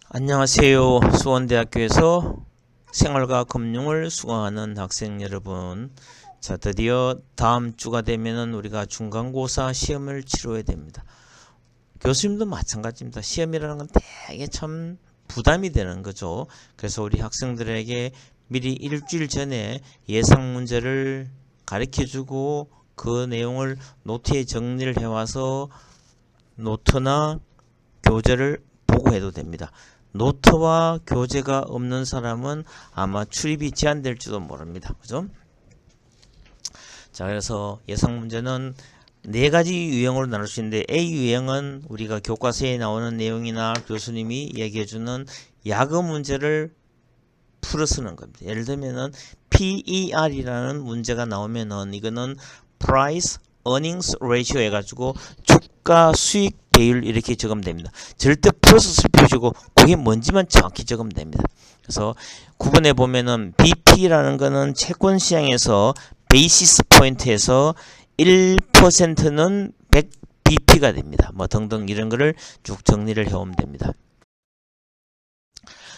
안녕하세요. 수원대학교에서 생활과 금융을 수강하는 학생 여러분. 자, 드디어 다음 주가 되면은 우리가 중간고사 시험을 치러야 됩니다. 교수님도 마찬가지입니다. 시험이라는 건 되게 참 부담이 되는 거죠. 그래서 우리 학생들에게 미리 일주일 전에 예상 문제를 가르쳐주고 그 내용을 노트에 정리를 해와서 노트나 교재를 보고 해도 됩니다. 노트와 교재가 없는 사람은 아마 출입이 제한될지도 모릅니다. 그죠? 자, 그래서 예상 문제는 네 가지 유형으로 나눌 수 있는데, A 유형은 우리가 교과서에 나오는 내용이나 교수님이 얘기해주는 야구 문제를 풀어 쓰는 겁니다. 예를 들면은 PER이라는 문제가 나오면은 이거는 Price Earnings Ratio 해가지고 주가 수익 배율 이렇게 적으면 됩니다. 절대 플러스 쓸 필요 주고 그게 뭔지만 정확히 적으면 됩니다. 그래서 9번에 보면은 BP라는 거는 채권 시장에서 베이시스 포인트에서 1%는 100 BP가 됩니다. 뭐 등등 이런 거를 쭉 정리를 해오면 됩니다.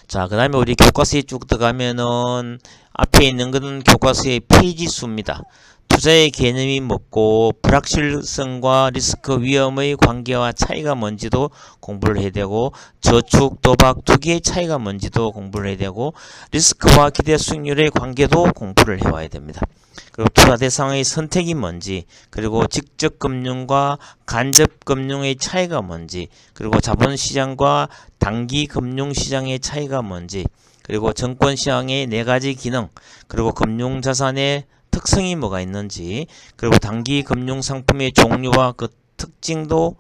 자, 그 다음에 우리 교과서에 쭉 들어가면은 앞에 있는 것은 교과서의 페이지 수입니다. 투자의 개념이 뭐고 불확실성과 리스크 위험의 관계와 차이가 뭔지도 공부를 해야 되고, 저축, 도박 두 개의 차이가 뭔지도 공부를 해야 되고, 리스크와 기대 수익률의 관계도 공부를 해와야 됩니다. 그리고 투자 대상의 선택이 뭔지, 그리고 직접 금융과 간접 금융의 차이가 뭔지, 그리고 자본시장과 단기 금융시장의 차이가 뭔지, 그리고 증권시장의 네 가지 기능, 그리고 금융자산의 특성이 뭐가 있는지, 그리고 단기 금융상품의 종류와 그 특징도,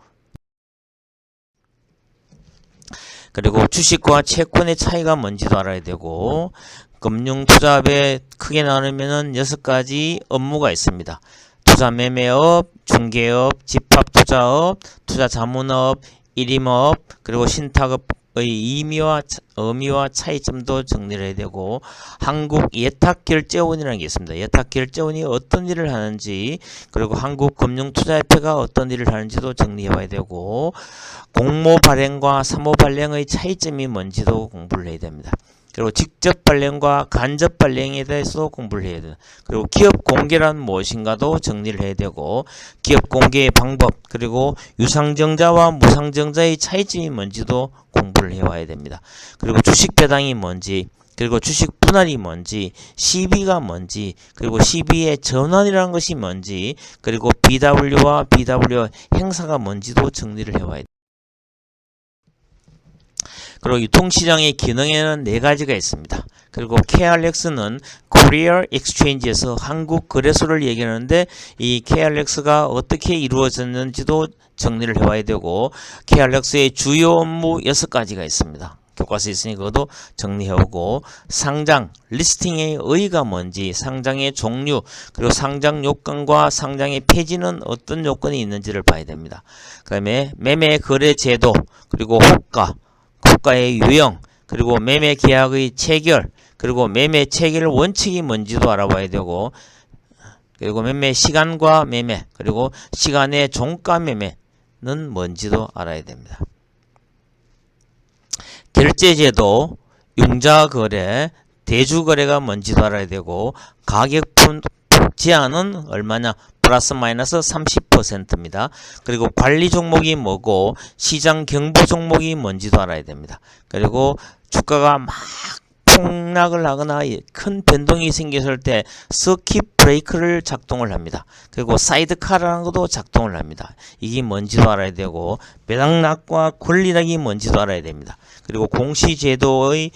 그리고 주식과 채권의 차이가 뭔지도 알아야 되고, 금융투자업에 크게 나누면은 6가지 업무가 있습니다. 투자매매업, 중개업, 집합투자업, 투자자문업, 일임업, 그리고 신탁업의 의미와 차이점도 정리를 해야 되고, 한국 예탁결제원이라는 게 있습니다. 예탁결제원이 어떤 일을 하는지, 그리고 한국금융투자협회가 어떤 일을 하는지도 정리해 봐야 되고, 공모 발행과 사모 발행의 차이점이 뭔지도 공부를 해야 됩니다. 그리고 직접 발행과 간접 발행에 대해서도 공부를 해야 돼요. 그리고 기업 공개란 무엇인가도 정리를 해야 되고, 기업 공개의 방법, 그리고 유상증자와 무상증자의 차이점이 뭔지도 공부를 해와야 됩니다. 그리고 주식 배당이 뭔지, 그리고 주식 분할이 뭔지, CB가 뭔지, 그리고 CB의 전환이라는 것이 뭔지, 그리고 BW와 BW 행사가 뭔지도 정리를 해와야 됩니다. 그리고 유통시장의 기능에는 네 가지가 있습니다. 그리고 KRX는 Korea Exchange에서 한국 거래소를 얘기하는데, 이 KRX가 어떻게 이루어졌는지도 정리를 해와야 되고, KRX의 주요 업무 6가지가 있습니다. 교과서에 있으니 그것도 정리해오고, 상장, 리스팅의 의의가 뭔지, 상장의 종류, 그리고 상장 요건과 상장의 폐지는 어떤 요건이 있는지를 봐야 됩니다. 그 다음에 매매 거래 제도, 그리고 호가의 유형, 그리고 매매 계약의 체결, 그리고 매매 체결 원칙이 뭔지도 알아봐야 되고, 그리고 매매 시간과 매매, 그리고 시간의 종가 매매는 뭔지도 알아야 됩니다. 결제제도, 융자거래, 대주거래가 뭔지도 알아야 되고, 가격품 제한은 얼마냐? 플러스 마이너스 30%입니다. 그리고 관리 종목이 뭐고 시장 경보 종목이 뭔지도 알아야 됩니다. 그리고 주가가 막 폭락을 하거나 큰 변동이 생겼을 때 서킷 브레이크를 작동을 합니다. 그리고 사이드카라는 것도 작동을 합니다. 이게 뭔지도 알아야 되고, 배당락과 권리락이 뭔지도 알아야 됩니다. 그리고 공시제도와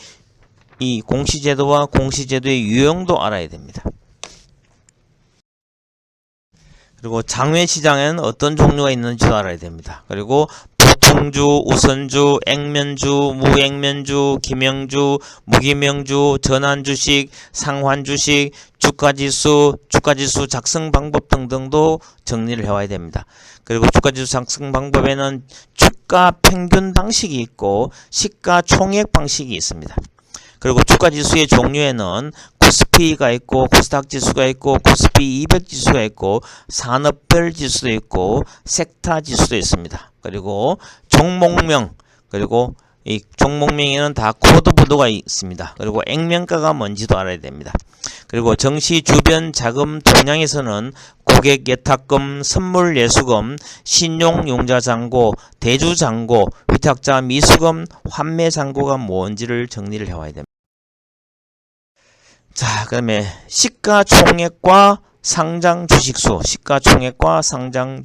공시제도의 유형도 알아야 됩니다. 그리고 장외시장에는 어떤 종류가 있는지도 알아야 됩니다. 그리고 보통주, 우선주, 액면주, 무액면주, 기명주, 무기명주, 전환주식, 상환주식, 주가지수, 주가지수 작성 방법 등등도 정리를 해와야 됩니다. 그리고 주가지수 작성 방법에는 주가 평균 방식이 있고 시가 총액 방식이 있습니다. 그리고 주가지수의 종류에는 코스피가 있고 코스닥 지수가 있고 코스피 200 지수가 있고 산업별 지수도 있고 섹터 지수도 있습니다. 그리고 종목명, 그리고 이 종목명에는 다 코드보드가 있습니다. 그리고 액면가가 뭔지도 알아야 됩니다. 그리고 정시 주변 자금 동향에서는 고객 예탁금, 선물 예수금, 신용융자 잔고, 대주 잔고, 위탁자 미수금, 환매 잔고가 뭔지를 정리를 해와야 됩니다. 자, 그다음에 시가총액과 상장 주식수, 시가총액과 상장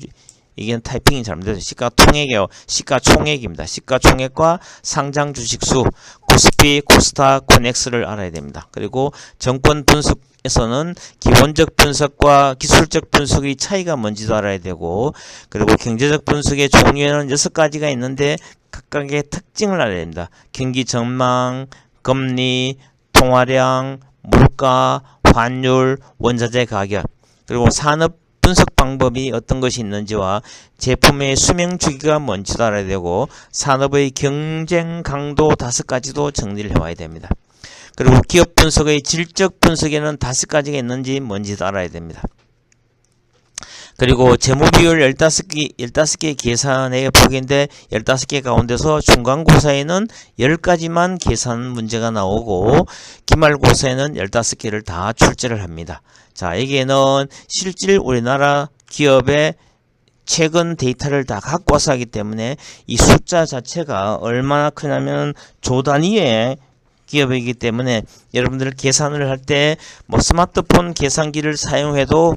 이게 타이핑이 잘못돼서 시가통액이요. 시가총액입니다. 시가총액과 상장 주식수, 코스피, 코스닥, 코넥스를 알아야 됩니다. 그리고 정권 분석에서는 기본적 분석과 기술적 분석의 차이가 뭔지도 알아야 되고, 그리고 경제적 분석의 종류에는 6가지가 있는데 각각의 특징을 알아야 됩니다. 경기 전망, 금리, 통화량, 물가, 환율, 원자재 가격, 그리고 산업 분석 방법이 어떤 것이 있는지와 제품의 수명 주기가 뭔지도 알아야 되고, 산업의 경쟁 강도 5가지도 정리를 해와야 됩니다. 그리고 기업 분석의 질적 분석에는 5가지가 있는지 뭔지도 알아야 됩니다. 그리고 재무비율 15개 계산의 폭인데 15개 가운데서 중간고사에는 10가지만 계산 문제가 나오고 기말고사에는 15개를 다 출제를 합니다. 자, 여기에는 실질 우리나라 기업의 최근 데이터를 다 갖고 와서 하기 때문에 이 숫자 자체가 얼마나 크냐면 조 단위의 기업이기 때문에 여러분들 계산을 할 때 뭐 스마트폰 계산기를 사용해도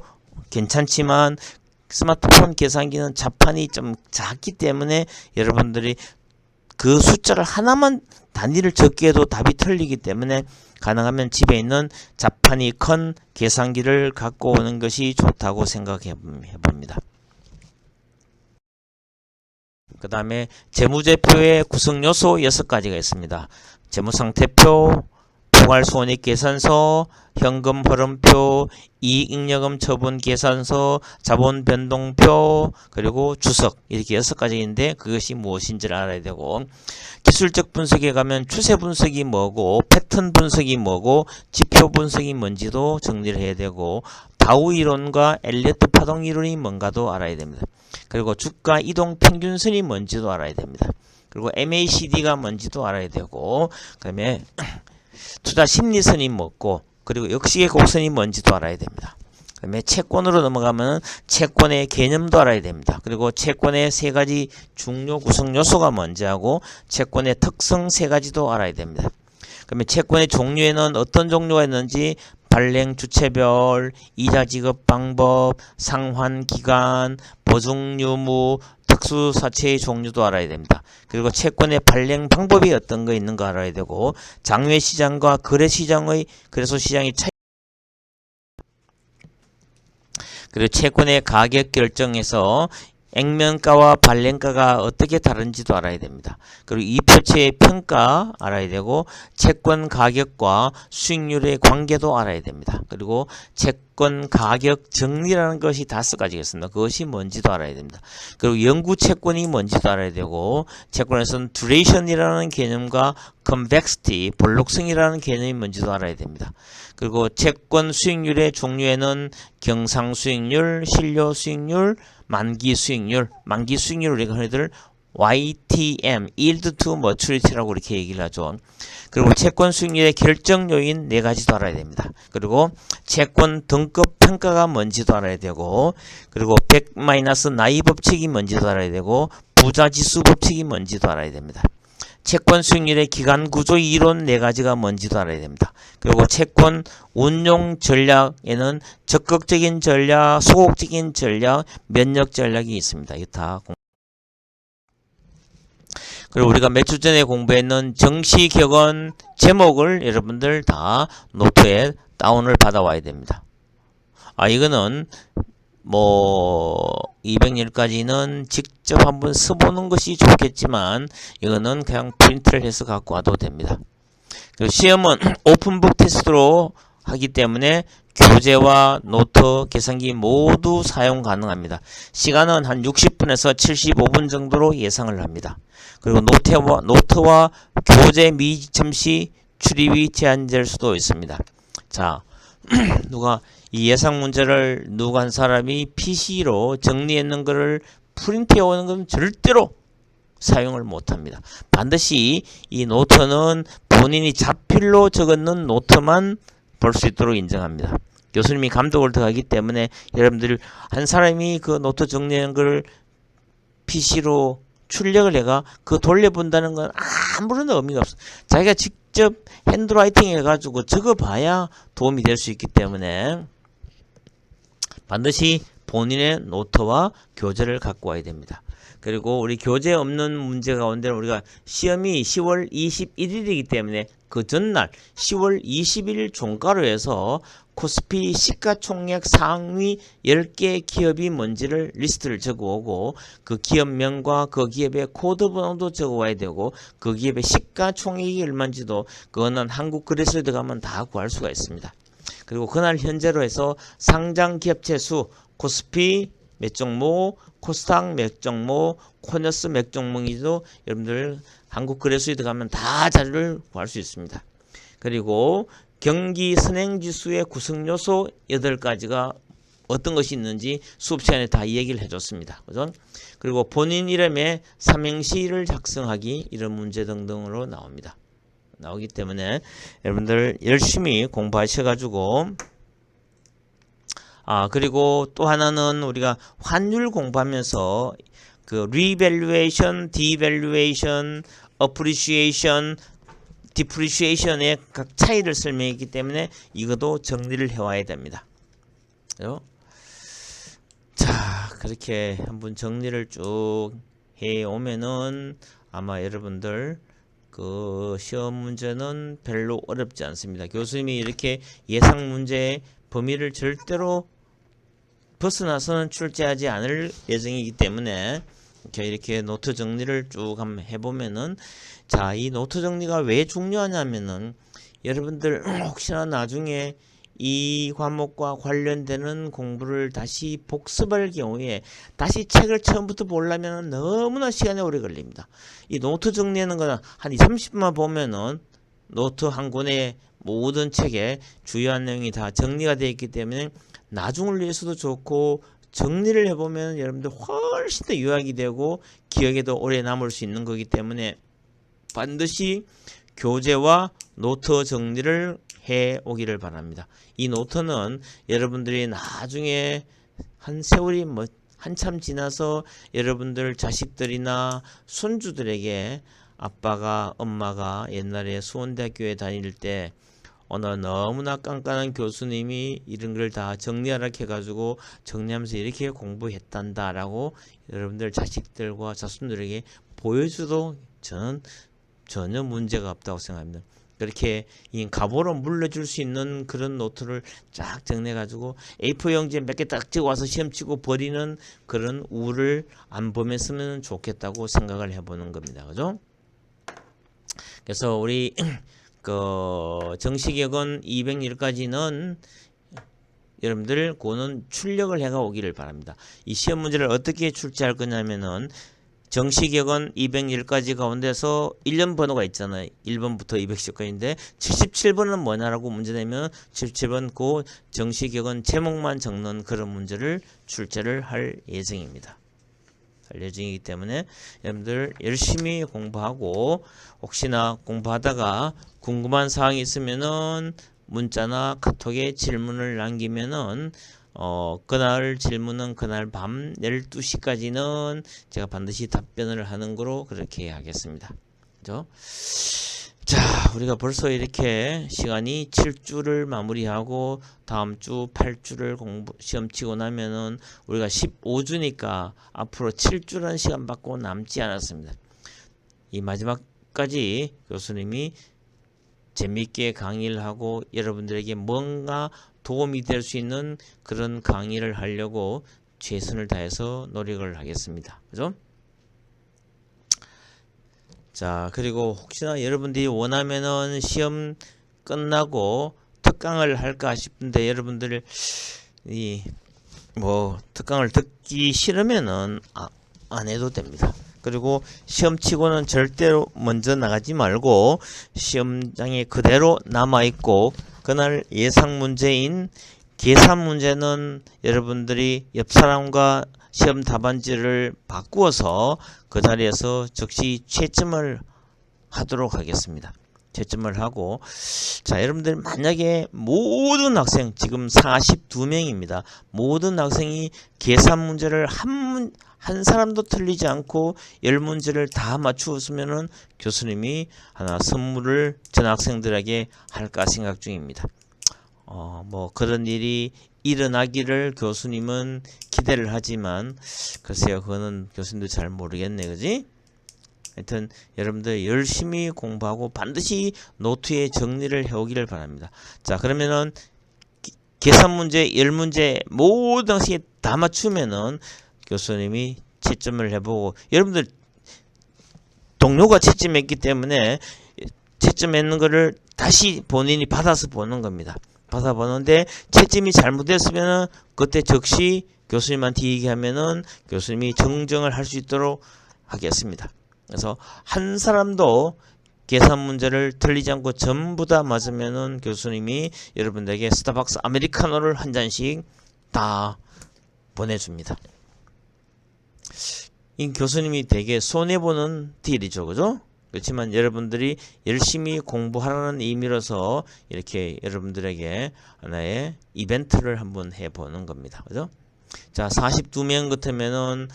괜찮지만 스마트폰 계산기는 자판이 좀 작기 때문에 여러분들이 그 숫자를 하나만 단위를 적게 해도 답이 틀리기 때문에 가능하면 집에 있는 자판이 큰 계산기를 갖고 오는 것이 좋다고 생각해 봅니다. 그 다음에 재무제표의 구성요소 6가지가 있습니다. 재무상태표, 포괄손익계산서, 현금 흐름표, 이익잉여금 처분 계산서, 자본 변동표, 그리고 주석, 이렇게 6가지인데 그것이 무엇인지를 알아야 되고, 기술적 분석에 가면 추세 분석이 뭐고 패턴 분석이 뭐고 지표 분석이 뭔지도 정리를 해야 되고, 다우 이론과 엘리어트 파동 이론이 뭔가도 알아야 됩니다. 그리고 주가 이동 평균선이 뭔지도 알아야 됩니다. 그리고 MACD가 뭔지도 알아야 되고, 그다음에 투자 심리선이 뭐고, 그리고 역시의 곡선이 뭔지도 알아야 됩니다. 그 다음에 채권으로 넘어가면 채권의 개념도 알아야 됩니다. 그리고 채권의 3가지 중요 구성 요소가 뭔지 하고 채권의 특성 3가지도 알아야 됩니다. 그러면 채권의 종류에는 어떤 종류가 있는지 발행 주체별, 이자 지급 방법, 상환 기간, 보증 유무, 특수사채의 종류도 알아야 됩니다. 그리고 채권의 발행 방법이 어떤 거 있는가 알아야 되고, 장외시장과 거래시장의 거래소 시장의 차이, 그리고 채권의 가격 결정에서 액면가와 발행가가 어떻게 다른지도 알아야 됩니다. 그리고 이 표체의 평가 알아야 되고, 채권 가격과 수익률의 관계도 알아야 됩니다. 그리고 채권 가격 정리라는 것이 5가지가 있습니다. 그것이 뭔지도 알아야 됩니다. 그리고 영구 채권이 뭔지도 알아야 되고, 채권에서는 duration이라는 개념과 convexity, 볼록성이라는 개념이 뭔지도 알아야 됩니다. 그리고 채권 수익률의 종류에는 경상 수익률, 신료 수익률, 만기 수익률 우리가 흔히들 YTM, Yield to Maturity라고 이렇게 얘기를 하죠. 그리고 채권 수익률의 결정 요인 4가지도 알아야 됩니다. 그리고 채권 등급 평가가 뭔지도 알아야 되고, 그리고 100- 나이 법칙이 뭔지도 알아야 되고, 부자지수 법칙이 뭔지도 알아야 됩니다. 채권 수익률의 기간 구조 이론 4가지가 뭔지도 알아야 됩니다. 그리고 채권 운용 전략에는 적극적인 전략, 소극적인 전략, 면역 전략이 있습니다. 이거 다 그리고 우리가 몇 주 전에 공부했는 정시격언 제목을 여러분들 다 노트에 다운을 받아와야 됩니다. 이거는 뭐 200일까지는 직접 한번 써보는 것이 좋겠지만 이거는 그냥 프린트를 해서 갖고 와도 됩니다. 그리고 시험은 오픈북 테스트로 하기 때문에 교재와 노트, 계산기 모두 사용 가능합니다. 시간은 한 60분에서 75분 정도로 예상을 합니다. 그리고 노트와 교재 미점시 출입이 제한될 수도 있습니다. 자, 누가 이 예상 문제를 누가 한 사람이 PC로 정리했는 것을 프린트해 오는 건 절대로 사용을 못합니다. 반드시 이 노트는 본인이 자필로 적었는 노트만 볼 수 있도록 인정합니다. 교수님이 감독을 더하기 때문에 여러분들 한 사람이 그 노트 정리한 걸 PC로 출력을 해가 그 돌려본다는 건 아무런 의미가 없어. 자기가 직접 핸드라이팅 해가지고 적어봐야 도움이 될 수 있기 때문에 반드시 본인의 노트와 교재를 갖고 와야 됩니다. 그리고 우리 교재 없는 문제 가운데 우리가 시험이 10월 21일이기 때문에 그 전날 10월 20일 종가로 해서 코스피 시가총액 상위 10개 기업이 뭔지를 리스트를 적어오고 그 기업명과 그 기업의 코드 번호도 적어와야 되고 그 기업의 시가총액이 얼마인지도 그거는 한국거래소에 들어가면 다 구할 수가 있습니다. 그리고 그날 현재로 해서 상장 기업체 수 코스피 몇 종목, 코스닥 몇 종목, 코너스 몇 종목이도 여러분들 한국거래소에 들어가면 다 자료를 구할 수 있습니다. 그리고 경기 선행지수의 구성요소 8가지가 어떤 것이 있는지 수업 시간에 다 얘기를 해줬습니다. 그죠? 그리고 본인 이름에 삼행시를 작성하기 이런 문제 등등으로 나오기 때문에 여러분들 열심히 공부하셔가지고 그리고 또 하나는 우리가 환율 공부하면서 그 revaluation, devaluation, appreciation, depreciation의 각 차이를 설명했기 때문에 이것도 정리를 해와야 됩니다. 그죠? 자, 그렇게 한번 정리를 쭉 해오면은 아마 여러분들 그 시험 문제는 별로 어렵지 않습니다. 교수님이 이렇게 예상 문제의 범위를 절대로 벗어나서는 출제하지 않을 예정이기 때문에 이렇게 노트 정리를 쭉 한번 해보면은 자, 이 노트 정리가 왜 중요하냐면은 여러분들 혹시나 나중에 이 과목과 관련되는 공부를 다시 복습할 경우에 다시 책을 처음부터 보려면 너무나 시간이 오래 걸립니다. 이 노트 정리하는 거는 한 20-30분만 보면은 노트 한 권의 모든 책에 주요한 내용이 다 정리가 되어 있기 때문에 나중을 위해서도 좋고 정리를 해보면 여러분들 훨씬 더 요약이 되고 기억에도 오래 남을 수 있는 거기 때문에 반드시 교재와 노트 정리를 해 오기를 바랍니다. 이 노트는 여러분들이 나중에 한 세월이 한참 지나서 여러분들 자식들이나 손주들에게 아빠가 엄마가 옛날에 수원대학교에 다닐 때 어느 너무나 깐깐한 교수님이 이런 걸 다 정리하라 해가지고 정리하면서 이렇게 공부했단다 라고 여러분들 자식들과 자손들에게 보여줘도 저는 전혀 문제가 없다고 생각합니다. 그렇게 이 가보로 물려줄 수 있는 그런 노트를 쫙 정리해가지고 A4 용지에 몇 개 딱 찍어와서 시험 치고 버리는 그런 우를 안 보냈으면 좋겠다고 생각을 해보는 겁니다. 그죠? 그래서 우리 정시격은 201까지는 여러분들 그거는 출력을 해가 오기를 바랍니다. 이 시험 문제를 어떻게 출제할 거냐면은 정시격은 201까지 가운데서 1년 번호가 있잖아요. 1번부터 210까지인데 77번은 뭐냐라고 문제 내면 77번 그 정시격은 제목만 적는 그런 문제를 출제를 할 예정입니다. 할 예정이기 때문에 여러분들 열심히 공부하고 혹시나 공부하다가 궁금한 사항이 있으면은 문자나 카톡에 질문을 남기면은 그날 질문은 그날 밤 12시까지는 제가 반드시 답변을 하는 거로 그렇게 하겠습니다. 그죠? 자, 우리가 벌써 이렇게 시간이 7주를 마무리하고 다음 주 8주를 시험 치고 나면은 우리가 15주니까 앞으로 7주라는 시간 받고 남지 않았습니다. 이 마지막까지 교수님이 재미있게 강의를 하고 여러분들에게 뭔가 도움이 될 수 있는 그런 강의를 하려고 최선을 다해서 노력을 하겠습니다. 그죠? 자, 그리고 혹시나 여러분들이 원하면은 시험 끝나고 특강을 할까 싶은데 여러분들 특강을 듣기 싫으면은 안 해도 됩니다. 그리고 시험 치고는 절대로 먼저 나가지 말고 시험장에 그대로 남아있고 그날 예상 문제인 계산 문제는 여러분들이 옆 사람과 시험 답안지를 바꾸어서 그 자리에서 즉시 채점을 하도록 하겠습니다. 채점을 하고, 자, 여러분들 만약에 모든 학생, 지금 42명입니다. 모든 학생이 계산 문제를 한 사람도 틀리지 않고 10문제를 다 맞추었으면은 교수님이 하나 선물을 전 학생들에게 할까 생각 중입니다. 뭐 그런 일이 일어나기를 교수님은 기대를 하지만, 글쎄요, 그거는 교수님도 잘 모르겠네, 그지? 하여튼 여러분들 열심히 공부하고 반드시 노트에 정리를 해오기를 바랍니다. 자, 그러면은 계산 문제 10문제 모든 학생이 다 맞추면은 교수님이 채점을 해보고, 여러분들 동료가 채점했기 때문에 채점했는 거를 다시 본인이 받아서 보는 겁니다. 받아보는데 채점이 잘못됐으면은 그때 즉시 교수님한테 얘기하면은 교수님이 정정을 할 수 있도록 하겠습니다. 그래서 한 사람도 계산 문제를 틀리지 않고 전부 다 맞으면은 교수님이 여러분들에게 스타벅스 아메리카노를 한 잔씩 다 보내줍니다. 이 교수님이 되게 손해보는 딜이죠, 그죠? 그렇지만 여러분들이 열심히 공부하라는 의미로서 이렇게 여러분들에게 하나의 이벤트를 한번 해보는 겁니다, 그죠? 자, 42명 같으면은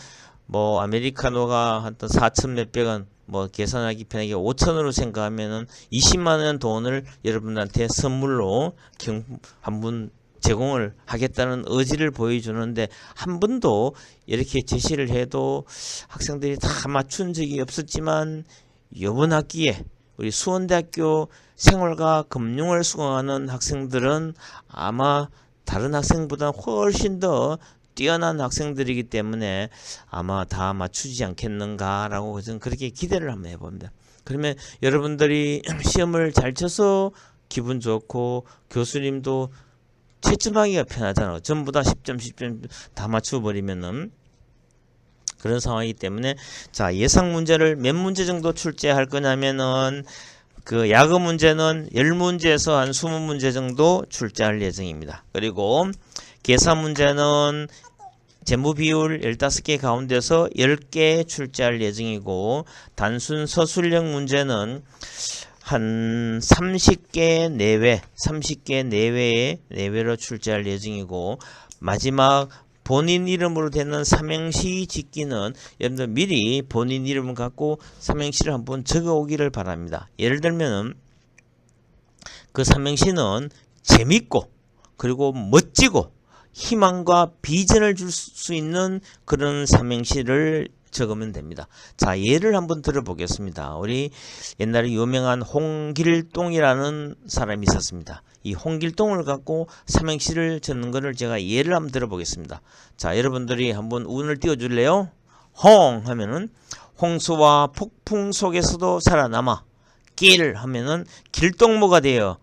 뭐 아메리카노가 한 4천 몇백 원, 뭐 계산하기 편하게 5천으로 생각하면은 20만 원 돈을 여러분한테 선물로 한번 제공을 하겠다는 의지를 보여주는데, 한 번도 이렇게 제시를 해도 학생들이 다 맞춘 적이 없었지만 이번 학기에 우리 수원대학교 생활과 금융을 수강하는 학생들은 아마 다른 학생보다 훨씬 더 뛰어난 학생들이기 때문에 아마 다 맞추지 않겠는가라고 저는 그렇게 기대를 한번 해봅니다. 그러면 여러분들이 시험을 잘 쳐서 기분 좋고 교수님도 채점하기가 편하잖아요. 전부 다 10점 10점 다 맞춰버리면은 그런 상황이기 때문에, 자, 예상 문제를 몇 문제 정도 출제할 거냐면은 그 야구 문제는 10문제에서 한 20문제 정도 출제할 예정입니다. 그리고 계산 문제는 재무 비율 15개 가운데서 10개 출제할 예정이고, 단순 서술형 문제는 한 30개 내외로 출제할 예정이고, 마지막 본인 이름으로 되는 삼행시 짓기는 여러분들 미리 본인 이름을 갖고 삼행시를 한번 적어 오기를 바랍니다. 예를 들면 그 삼행시는 재밌고 그리고 멋지고 희망과 비전을 줄 수 있는 그런 삼행시를 적으면 됩니다. 자, 예를 한번 들어보겠습니다. 우리 옛날에 유명한 홍길동이라는 사람이 있었습니다. 이 홍길동을 갖고 삼행시를 적는 것을 제가 예를 한번 들어보겠습니다. 자, 여러분들이 한번 운을 띄워줄래요? 홍 하면은 홍수와 폭풍 속에서도 살아남아. 길 하면은 길동무가 되어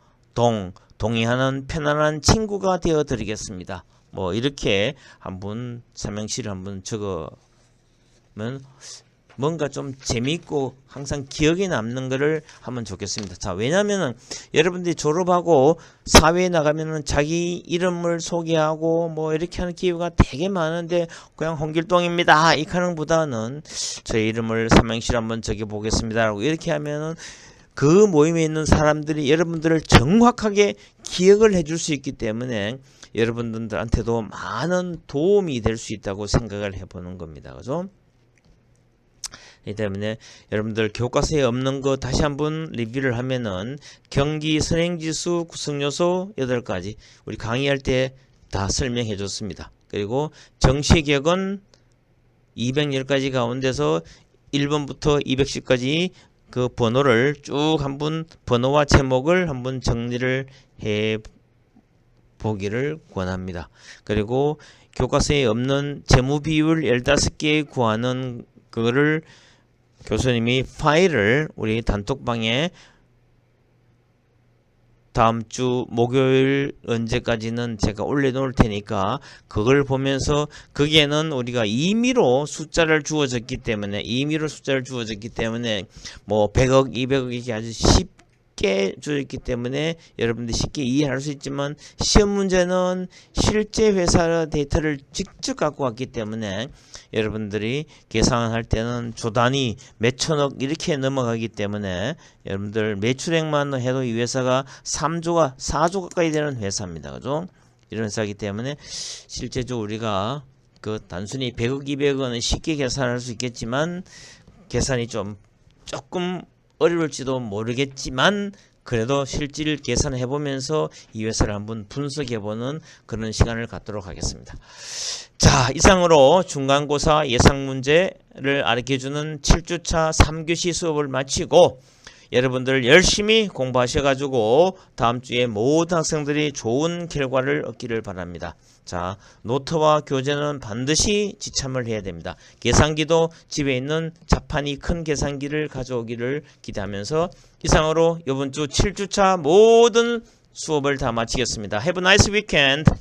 동의하는 편안한 친구가 되어 드리겠습니다. 뭐 이렇게 한번 삼행시를 한번 적어 뭔가 좀 재미있고 항상 기억에 남는 거를 하면 좋겠습니다. 자, 왜냐면은 여러분들이 졸업하고 사회에 나가면은 자기 이름을 소개하고 뭐 이렇게 하는 기회가 되게 많은데, 그냥 홍길동입니다 이렇게 하는 보다는 제 이름을 삼행시를 한번 적어 보겠습니다 라고 이렇게 하면은 그 모임에 있는 사람들이 여러분들을 정확하게 기억을 해줄 수 있기 때문에 여러분들한테도 많은 도움이 될 수 있다고 생각을 해보는 겁니다. 그죠? 이 때문에 여러분들 교과서에 없는 거 다시 한번 리뷰를 하면은 경기 선행지수 구성요소 8가지 우리 강의할 때 다 설명해 줬습니다. 그리고 정시개혁은 210가지 가운데서 1번부터 210까지 그 번호를 쭉 한번 번호와 제목을 한번 정리를 해 보기를 권합니다. 그리고 교과서에 없는 재무 비율 15개 구하는 그거를 교수님이 파일을 우리 단톡방에 다음 주 목요일 언제까지는 제가 올려놓을 테니까 그걸 보면서, 거기에는 우리가 임의로 숫자를 주어졌기 때문에 뭐 100억, 200억 이렇게 아주 쉽게 쉽게 주어있기 때문에 여러분들이 쉽게 이해할 수 있지만 시험 문제는 실제 회사 데이터를 직접 갖고 왔기 때문에 여러분들이 계산할 때는 조 단위 몇 천억 이렇게 넘어가기 때문에 여러분들 매출액만 해도 이 회사가 3조가 4조 가까이 되는 회사입니다. 그죠? 이런 회사이기 때문에 실제적으로 우리가 그 단순히 100억 200억은 쉽게 계산할 수 있겠지만 계산이 조금 어려울지도 모르겠지만 그래도 실질 계산을 해보면서 이 회사를 한번 분석해보는 그런 시간을 갖도록 하겠습니다. 자, 이상으로 중간고사 예상문제를 알려주는 7주차 3교시 수업을 마치고 여러분들 열심히 공부하셔가지고 다음 주에 모든 학생들이 좋은 결과를 얻기를 바랍니다. 자, 노트와 교재는 반드시 지참을 해야 됩니다. 계산기도 집에 있는 자판이 큰 계산기를 가져오기를 기대하면서 이상으로 이번 주 7주차 모든 수업을 다 마치겠습니다. Have a nice weekend.